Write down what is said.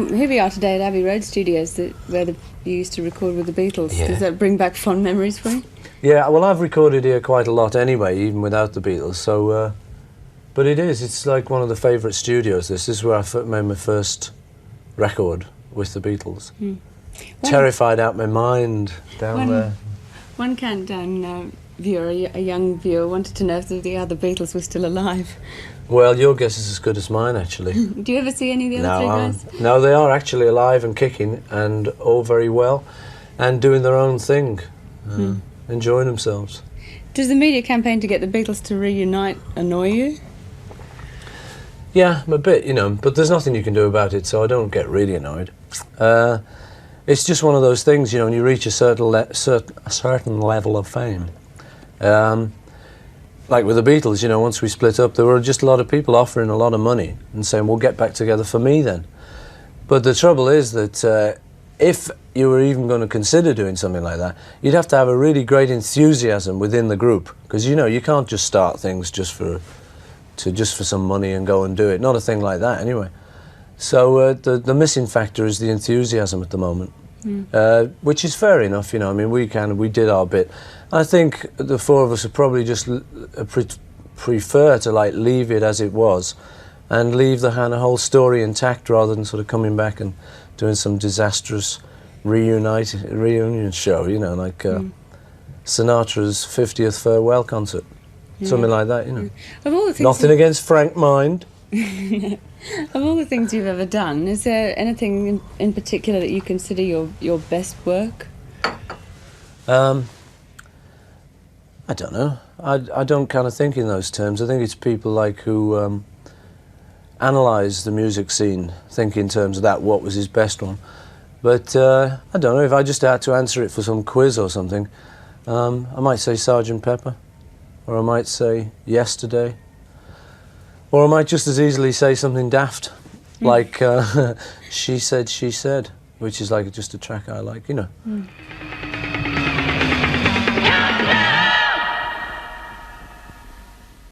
here we are today at Abbey Road Studios, where you used to record with the Beatles. Yeah. Does that bring back fond memories for you? Yeah, well, I've recorded here quite a lot anyway, even without the Beatles, so... but it's like one of the favourite studios, this. This is where I made my first record with the Beatles. Terrified out my mind down there. One countdown viewer, a young viewer, wanted to know if the other Beatles were still alive. Well, your guess is as good as mine, actually. Do you ever see any of the other three guys? No, they are actually alive and kicking and all very well and doing their own thing, enjoying themselves. Does the media campaign to get the Beatles to reunite annoy you? Yeah, a bit, you know, but there's nothing you can do about it, so I don't get really annoyed. It's just one of those things, you know, when you reach a certain level of fame. Like with the Beatles, you know, once we split up, there were just a lot of people offering a lot of money and saying, we'll get back together for me then. But the trouble is that if you were even going to consider doing something like that, you'd have to have a really great enthusiasm within the group, because, you know, you can't just start things just for some money and go and do it. Not a thing like that, anyway. So the missing factor is the enthusiasm at the moment, which is fair enough, you know. I mean, we did our bit. I think the four of us would probably just prefer to, like, leave it as it was and leave the whole story intact rather than sort of coming back and doing some disastrous reunion show, you know, like Sinatra's 50th farewell concert. Something like that, you know. Of all the things Nothing against Frank Mind. Of all the things you've ever done, is there anything in particular that you consider your best work? I don't know. I don't kind of think in those terms. I think it's people like who analyse the music scene, think in terms of that, what was his best one. But I don't know, if I just had to answer it for some quiz or something, I might say Sgt. Pepper, or I might say Yesterday, or I might just as easily say something daft, like She Said, She Said, which is like just a track I like, you know.